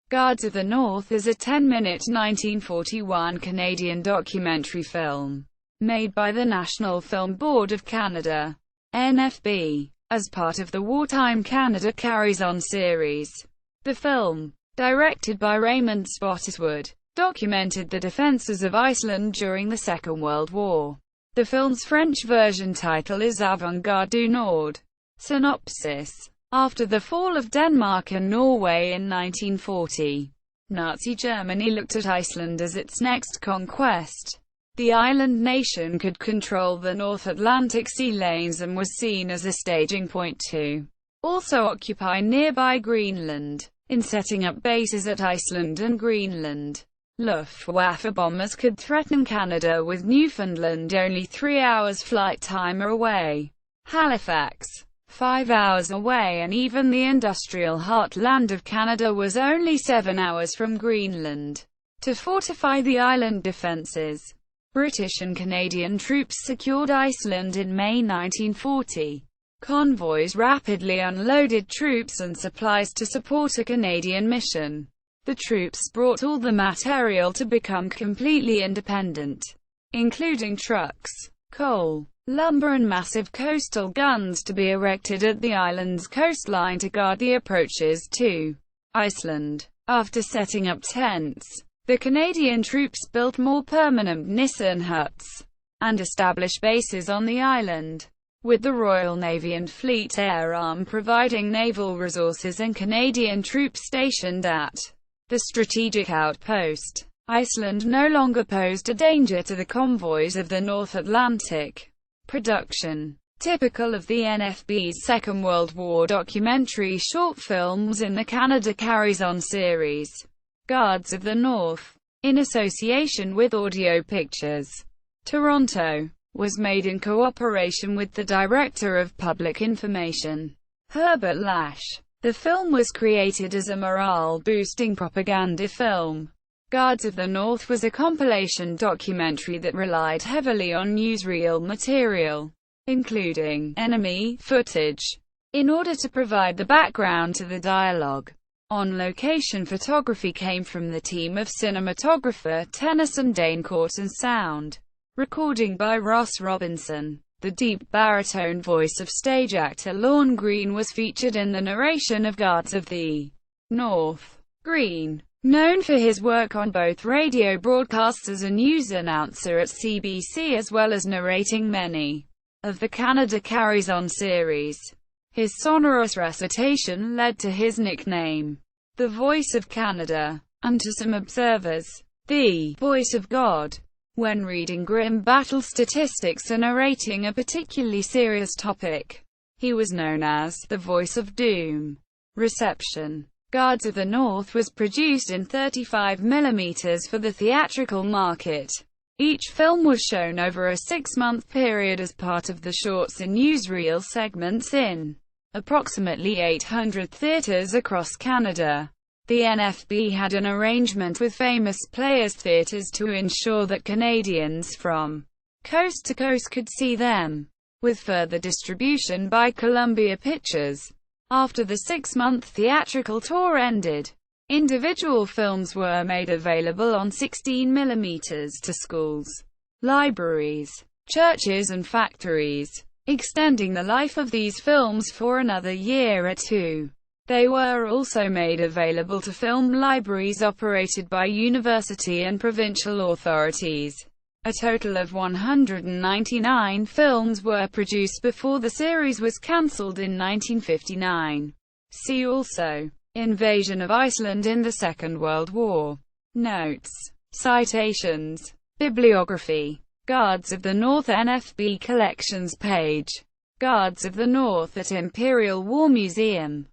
Guards of the North is a 10-minute 1941 Canadian documentary film made by the National Film Board of Canada, NFB, as part of the Wartime Canada Carries On series. The film, directed by Raymond Spottiswoode, documented the defences of Iceland during the Second World War. The film's French version title is Avant-garde du Nord. Synopsis. After the fall of Denmark and Norway in 1940, Nazi Germany looked at Iceland as its next conquest. The island nation could control the North Atlantic sea lanes and was seen as a staging point to also occupy nearby Greenland. In setting up bases at Iceland and Greenland, Luftwaffe bombers could threaten Canada with Newfoundland only 3 hours flight time away, Halifax 5 hours away, and even the industrial heartland of Canada was only 7 hours from Greenland. To fortify the island defences, British and Canadian troops secured Iceland in May 1940. Convoys rapidly unloaded troops and supplies to support a Canadian mission. The troops brought all the material to become completely independent, including trucks, coal, lumber and massive coastal guns to be erected at the island's coastline to guard the approaches to Iceland. After setting up tents, the Canadian troops built more permanent Nissen huts and established bases on the island, with the Royal Navy and Fleet Air Arm providing naval resources and Canadian troops stationed at the strategic outpost. Iceland no longer posed a danger to the convoys of the North Atlantic. Production. Typical of the NFB's Second World War documentary short films in the Canada Carries On series, Guards of the North, in association with Audio Pictures, Toronto, was made in cooperation with the Director of Public Information, Herbert Lash. The film was created as a morale-boosting propaganda film. Guards of the North was a compilation documentary that relied heavily on newsreel material, including enemy footage, in order to provide the background to the dialogue. On-location photography came from the team of cinematographer Tennyson Danecourt and sound recording by Ross Robinson. The deep baritone voice of stage actor Lorne Greene was featured in the narration of Guards of the North. Greene, known for his work on both radio broadcasts as a news announcer at CBC as well as narrating many of the Canada Carries On series, his sonorous recitation led to his nickname, the Voice of Canada, and to some observers, the Voice of God. When reading grim battle statistics or narrating a particularly serious topic, he was known as the Voice of Doom. Reception. Guards of the North was produced in 35mm for the theatrical market. Each film was shown over a 6-month period as part of the shorts and newsreel segments in approximately 800 theaters across Canada. The NFB had an arrangement with Famous Players Theatres to ensure that Canadians from coast to coast could see them, with further distribution by Columbia Pictures. After the 6-month theatrical tour ended, individual films were made available on 16mm to schools, libraries, churches and factories, extending the life of these films for another year or two. They were also made available to film libraries operated by university and provincial authorities. A total of 199 films were produced before the series was cancelled in 1959. See also: Invasion of Iceland in the Second World War. Notes. Citations. Bibliography. Guards of the North NFB Collections page. Guards of the North at Imperial War Museum.